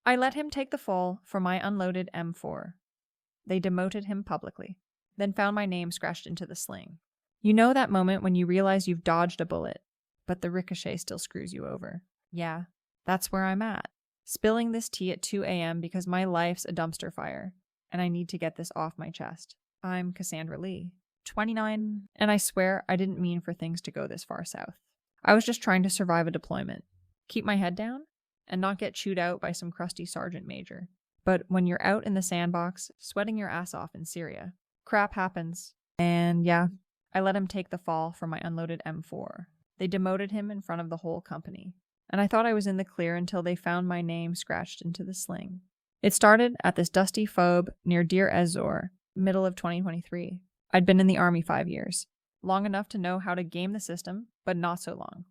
I let him take the fall for my unloaded M4. They demoted him publicly, then found my name scratched into the sling. You know that moment when you realize you've dodged a bullet, but the ricochet still screws you over. Yeah, that's where I'm at. Spilling this tea at 2 a.m. because my life's a dumpster fire, and I need to get this off my chest. I'm Cassandra Lee, 29, and I swear I didn't mean for things to go this far south. I was just trying to survive a deployment, keep my head down, and not get chewed out by some crusty sergeant major. But when you're out in the sandbox, sweating your ass off in Syria, crap happens. And yeah, I let him take the fall for my unloaded M4. They demoted him in front of the whole company, and I thought I was in the clear until they found my name scratched into the sling. It started at this dusty phobe near Deir ez-Zor, middle of 2023. I'd been in the army 5 years, long enough to know how to game the system, but not so long.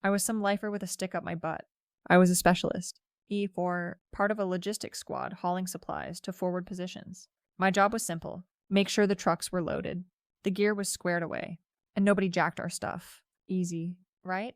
I was some lifer with a stick up my butt. I was a specialist, E4, part of a logistics squad hauling supplies to forward positions. My job was simple: make sure the trucks were loaded, the gear was squared away, and nobody jacked our stuff. Easy, right?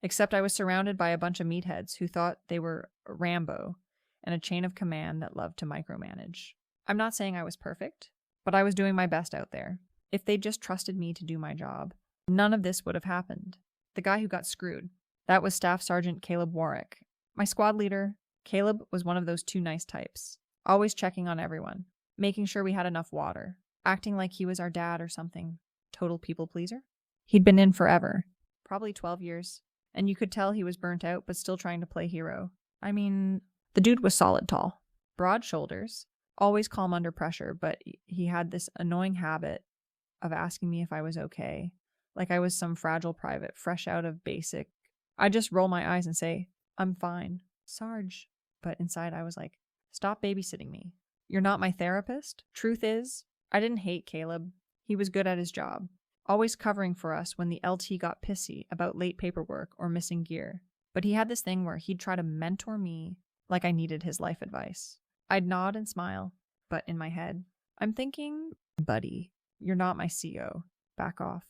Except I was surrounded by a bunch of meatheads who thought they were Rambo and a chain of command that loved to micromanage. I'm not saying I was perfect, but I was doing my best out there. If they'd just trusted me to do my job, none of this would have happened. The guy who got screwed, that was Staff Sergeant Caleb Warwick. My squad leader, Caleb, was one of those too nice types, always checking on everyone, making sure we had enough water, acting like he was our dad or something. Total people pleaser? He'd been in forever, probably 12 years, and you could tell he was burnt out but still trying to play hero. I mean, the dude was solid tall, broad shoulders, always calm under pressure, but he had this annoying habit of asking me if I was okay, like I was some fragile private fresh out of basic. I'd just roll my eyes and say, "I'm fine, Sarge." But inside I was like, "Stop babysitting me. You're not my therapist." Truth is, I didn't hate Caleb. He was good at his job, always covering for us when the LT got pissy about late paperwork or missing gear. But he had this thing where he'd try to mentor me like I needed his life advice. I'd nod and smile, but in my head, I'm thinking, "Buddy, you're not my CO. Back off."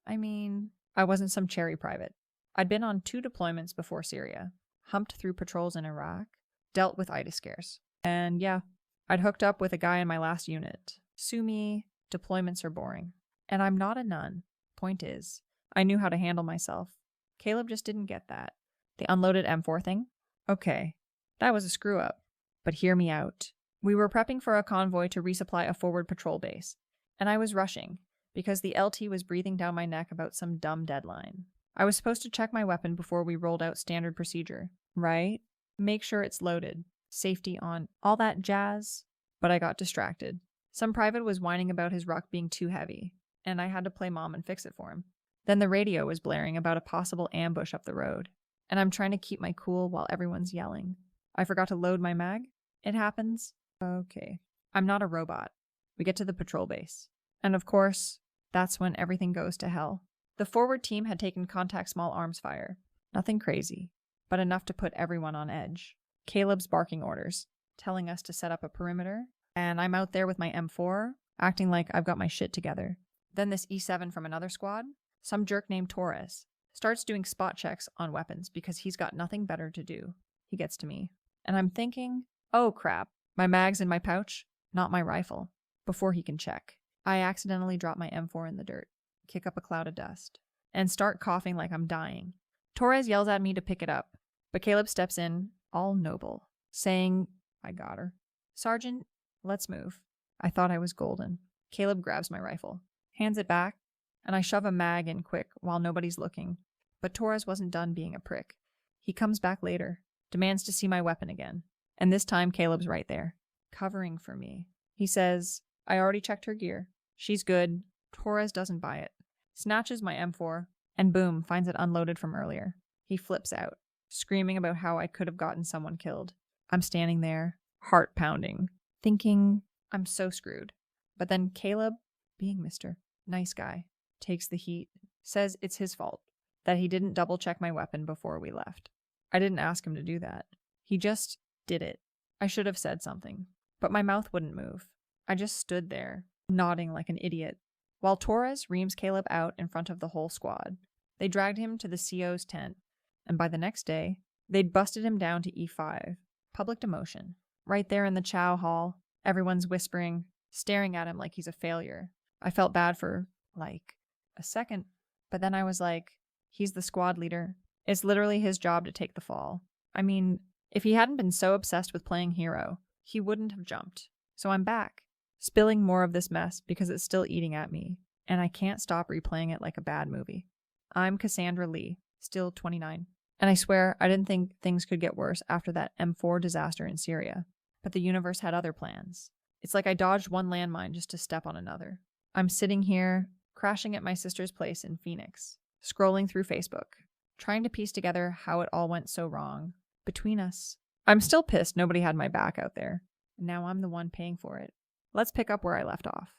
I mean, I wasn't some cherry private. I'd been on 2 deployments before Syria, humped through patrols in Iraq, dealt with IDA scares. And yeah, I'd hooked up with a guy in my last unit. Sue me, deployments are boring. And I'm not a nun. Point is, I knew how to handle myself. Caleb just didn't get that. The unloaded M4 thing? Okay, that was a screw up. But hear me out. We were prepping for a convoy to resupply a forward patrol base, and I was rushing because the LT was breathing down my neck about some dumb deadline. I was supposed to check my weapon before we rolled out standard procedure, right? Make sure it's loaded, safety on, all that jazz. But I got distracted. Some private was whining about his ruck being too heavy, and I had to play mom and fix it for him. Then the radio was blaring about a possible ambush up the road, and I'm trying to keep my cool while everyone's yelling. I forgot to load my mag? It happens. Okay. I'm not a robot. We get to the patrol base. And of course, that's when everything goes to hell. The forward team had taken contact small arms fire. Nothing crazy, but enough to put everyone on edge. Caleb's barking orders, telling us to set up a perimeter, and I'm out there with my M4, acting like I've got my shit together. Then this E7 from another squad, some jerk named Torres, starts doing spot checks on weapons because he's got nothing better to do. He gets to me, and I'm thinking, oh crap, my mag's in my pouch, not my rifle. Before he can check, I accidentally drop my M4 in the dirt, kick up a cloud of dust, and start coughing like I'm dying. Torres yells at me to pick it up, but Caleb steps in, all noble, saying, I got her. Sergeant, let's move. I thought I was golden. Caleb grabs my rifle, hands it back, and I shove a mag in quick while nobody's looking. But Torres wasn't done being a prick. He comes back later, demands to see my weapon again, and this time Caleb's right there, covering for me. He says, I already checked her gear. She's good. Torres doesn't buy it. Snatches my M4, and boom, finds it unloaded from earlier. He flips out, screaming about how I could have gotten someone killed. I'm standing there, heart pounding, thinking I'm so screwed. But then Caleb, being Mr. Nice Guy, takes the heat, says it's his fault, that he didn't double check my weapon before we left. I didn't ask him to do that. He just did it. I should have said something, but my mouth wouldn't move. I just stood there, nodding like an idiot, while Torres reams Caleb out in front of the whole squad. They dragged him to the CO's tent, and by the next day, they'd busted him down to E5, Public demotion. Right there in the chow hall, everyone's whispering, staring at him like he's a failure. I felt bad for, like, a second, but then I was like, he's the squad leader. It's literally his job to take the fall. I mean, if he hadn't been so obsessed with playing hero, he wouldn't have jumped. So I'm back, spilling more of this mess because it's still eating at me, and I can't stop replaying it like a bad movie. I'm Cassandra Lee, still 29, and I swear I didn't think things could get worse after that M4 disaster in Syria, but the universe had other plans. It's like I dodged one landmine just to step on another. I'm sitting here, crashing at my sister's place in Phoenix, scrolling through Facebook, trying to piece together how it all went so wrong between us. I'm still pissed nobody had my back out there. Now I'm the one paying for it. Let's pick up where I left off,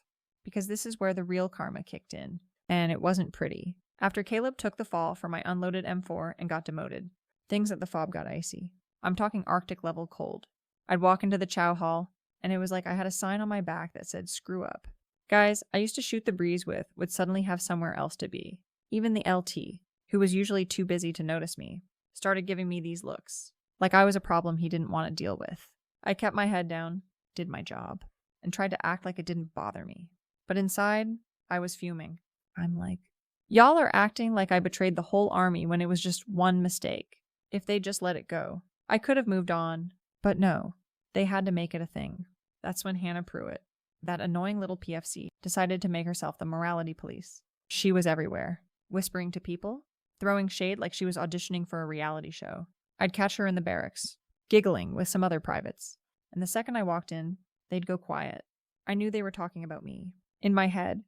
because this is where the real karma kicked in, and it wasn't pretty. After Caleb took the fall for my unloaded M4 and got demoted, things at the fob got icy. I'm talking Arctic level cold. I'd walk into the chow hall, and it was like I had a sign on my back that said screw up. Guys I used to shoot the breeze with would suddenly have somewhere else to be. Even the LT, who was usually too busy to notice me, started giving me these looks, like I was a problem he didn't want to deal with. I kept my head down, did my job, and tried to act like it didn't bother me. But inside, I was fuming. I'm like, y'all are acting like I betrayed the whole army when it was just one mistake. If they just let it go, I could have moved on. But no, they had to make it a thing. That's when Hannah Pruitt, that annoying little PFC, decided to make herself the morality police. She was everywhere, whispering to people, throwing shade like she was auditioning for a reality show. I'd catch her in the barracks, giggling with some other privates. And the second I walked in, they'd go quiet. I knew they were talking about me. In my head,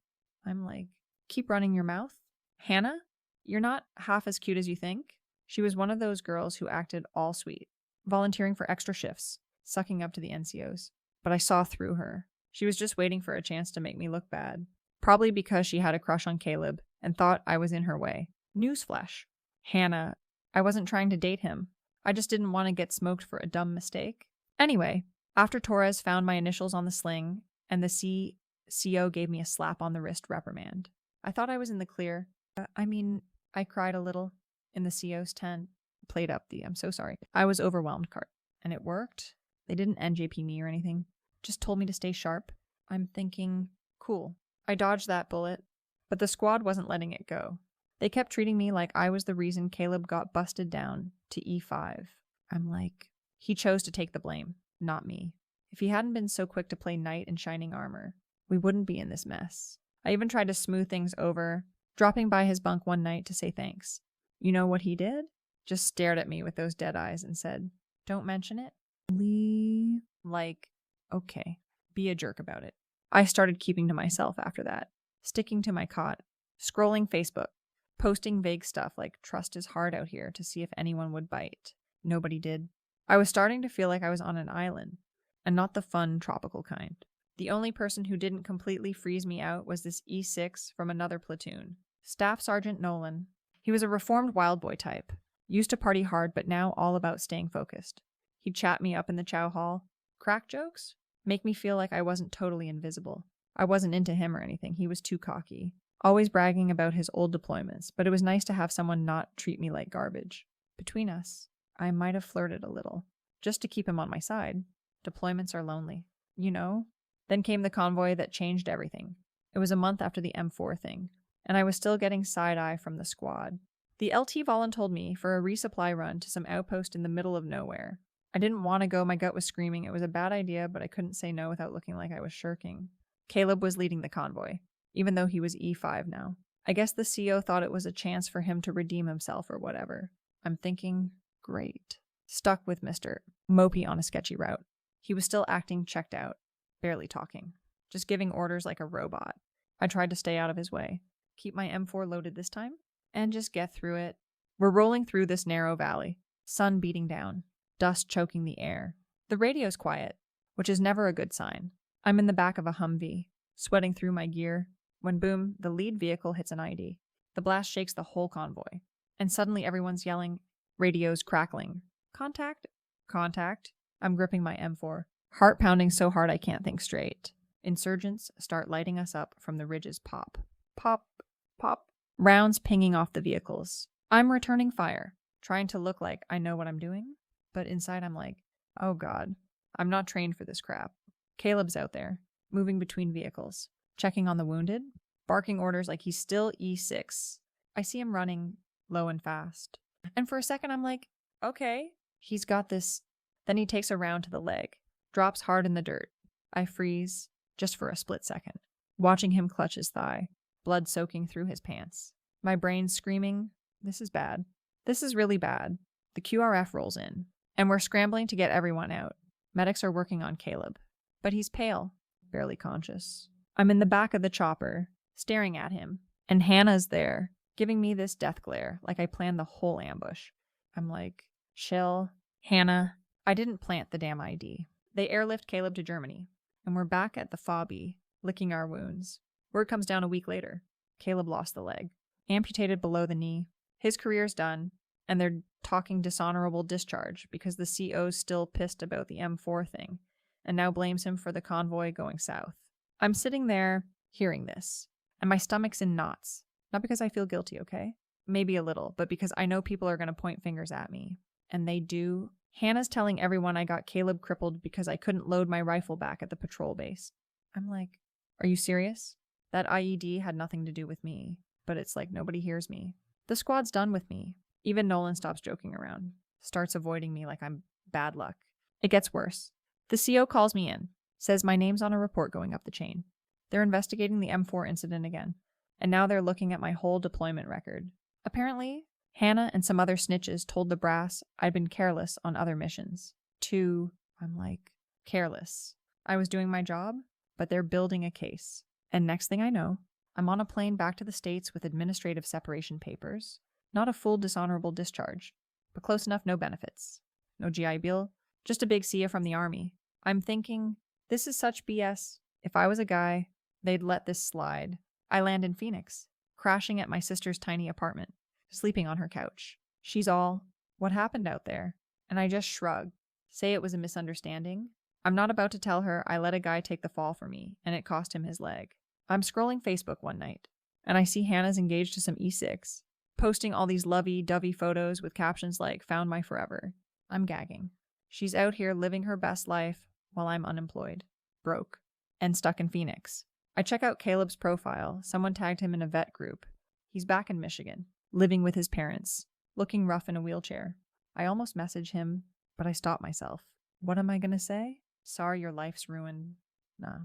I'm like, keep running your mouth? Hannah? You're not half as cute as you think? She was one of those girls who acted all sweet, volunteering for extra shifts, sucking up to the NCOs. But I saw through her. She was just waiting for a chance to make me look bad. Probably because she had a crush on Caleb and thought I was in her way. Newsflash. Hannah, I wasn't trying to date him. I just didn't want to get smoked for a dumb mistake. Anyway, after Torres found my initials on the sling and the CO gave me a slap on the wrist reprimand, I thought I was in the clear. I cried a little in the CO's tent. Played up the I'm so sorry. I was overwhelmed card. And it worked. They didn't NJP me or anything. Just told me to stay sharp. I'm thinking, cool. I dodged that bullet, but the squad wasn't letting it go. They kept treating me like I was the reason Caleb got busted down to E5. I'm like, he chose to take the blame, not me. If he hadn't been so quick to play knight in shining armor, we wouldn't be in this mess. I even tried to smooth things over, dropping by his bunk one night to say thanks. You know what he did? Just stared at me with those dead eyes and said, don't mention it. Leave. Like, okay, be a jerk about it. I started keeping to myself after that, sticking to my cot, scrolling Facebook, posting vague stuff like trust is hard out here to see if anyone would bite. Nobody did. I was starting to feel like I was on an island, and not the fun tropical kind. The only person who didn't completely freeze me out was this E6 from another platoon, Staff Sergeant Nolan. He was a reformed wild boy type, used to party hard but now all about staying focused. He'd chat me up in the chow hall, crack jokes, make me feel like I wasn't totally invisible. I wasn't into him or anything, he was too cocky. Always bragging about his old deployments, but it was nice to have someone not treat me like garbage. Between us, I might have flirted a little, just to keep him on my side. Deployments are lonely, you know? Then came the convoy that changed everything. It was a month after the M4 thing, and I was still getting side-eye from the squad. The LT voluntold me for a resupply run to some outpost in the middle of nowhere. I didn't want to go, my gut was screaming it was a bad idea, but I couldn't say no without looking like I was shirking. Caleb was leading the convoy, even though he was E5 now. I guess the CO thought it was a chance for him to redeem himself or whatever. I'm thinking, great. Stuck with Mr. Mopey on a sketchy route. He was still acting checked out, barely talking, just giving orders like a robot. I tried to stay out of his way, keep my M4 loaded this time, and just get through it. We're rolling through this narrow valley, sun beating down, dust choking the air. The radio's quiet, which is never a good sign. I'm in the back of a Humvee, sweating through my gear, when boom, the lead vehicle hits an ID. The blast shakes the whole convoy, and suddenly everyone's yelling, radios crackling. Contact? Contact. I'm gripping my M4, heart pounding so hard I can't think straight. Insurgents start lighting us up from the ridges. Pop. Pop. Pop. Rounds pinging off the vehicles. I'm returning fire, trying to look like I know what I'm doing, but inside I'm like, Oh God, I'm not trained for this crap. Caleb's out there, moving between vehicles, checking on the wounded, barking orders like he's still E6. I see him running low and fast. And for a second, I'm like, okay, he's got this. Then he takes a round to the leg, drops hard in the dirt. I freeze just for a split second, watching him clutch his thigh, blood soaking through his pants. My brain screaming, this is bad. This is really bad. The QRF rolls in, and we're scrambling to get everyone out. Medics are working on Caleb, but he's pale, barely conscious. I'm in the back of the chopper, staring at him, and Hannah's there, giving me this death glare like I planned the whole ambush. I'm like, chill, Hannah. I didn't plant the damn ID. They airlift Caleb to Germany, and we're back at the FOBI, licking our wounds. Word comes down a week later. Caleb lost the leg, amputated below the knee. His career's done, and they're talking dishonorable discharge because the CO's still pissed about the M4 thing, and now blames him for the convoy going south. I'm sitting there, hearing this, and my stomach's in knots. Not because I feel guilty, okay? Maybe a little, but because I know people are going to point fingers at me. And they do. Hannah's telling everyone I got Caleb crippled because I couldn't load my rifle back at the patrol base. I'm like, are you serious? That IED had nothing to do with me, but it's like nobody hears me. The squad's done with me. Even Nolan stops joking around, starts avoiding me like I'm bad luck. It gets worse. The CO calls me in, says my name's on a report going up the chain. They're investigating the M4 incident again, and now they're looking at my whole deployment record. Apparently, Hannah and some other snitches told the brass I'd been careless on other missions. I'm like, careless. I was doing my job, but they're building a case. And next thing I know, I'm on a plane back to the States with administrative separation papers. Not a full dishonorable discharge, but close enough no benefits. No GI Bill, just a big see ya from the army. I'm thinking, this is such BS. If I was a guy, they'd let this slide. I land in Phoenix, crashing at my sister's tiny apartment, sleeping on her couch. She's all, what happened out there? And I just shrug, say it was a misunderstanding. I'm not about to tell her I let a guy take the fall for me, and it cost him his leg. I'm scrolling Facebook one night, and I see Hannah's engaged to some E6, posting all these lovey-dovey photos with captions like, found my forever. I'm gagging. She's out here living her best life while I'm unemployed, broke, and stuck in Phoenix. I check out Caleb's profile. Someone tagged him in a vet group. He's back in Michigan, living with his parents, looking rough in a wheelchair. I almost message him, but I stop myself. What am I gonna say? Sorry your life's ruined. Nah.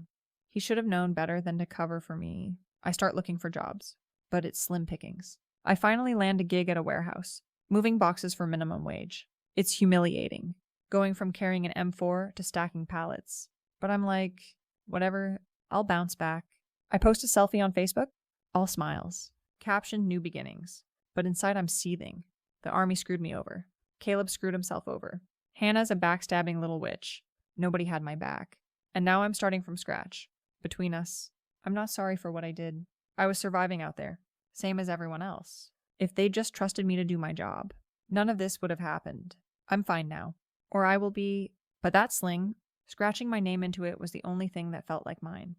He should have known better than to cover for me. I start looking for jobs, but it's slim pickings. I finally land a gig at a warehouse, moving boxes for minimum wage. It's humiliating, going from carrying an M4 to stacking pallets. But I'm like, whatever, I'll bounce back. I post a selfie on Facebook, all smiles. Caption, new beginnings. But inside I'm seething. The army screwed me over. Caleb screwed himself over. Hannah's a backstabbing little witch. Nobody had my back. And now I'm starting from scratch. Between us, I'm not sorry for what I did. I was surviving out there, same as everyone else. If they'd just trusted me to do my job, none of this would have happened. I'm fine now. Or I will be. But that sling, scratching my name into it was the only thing that felt like mine.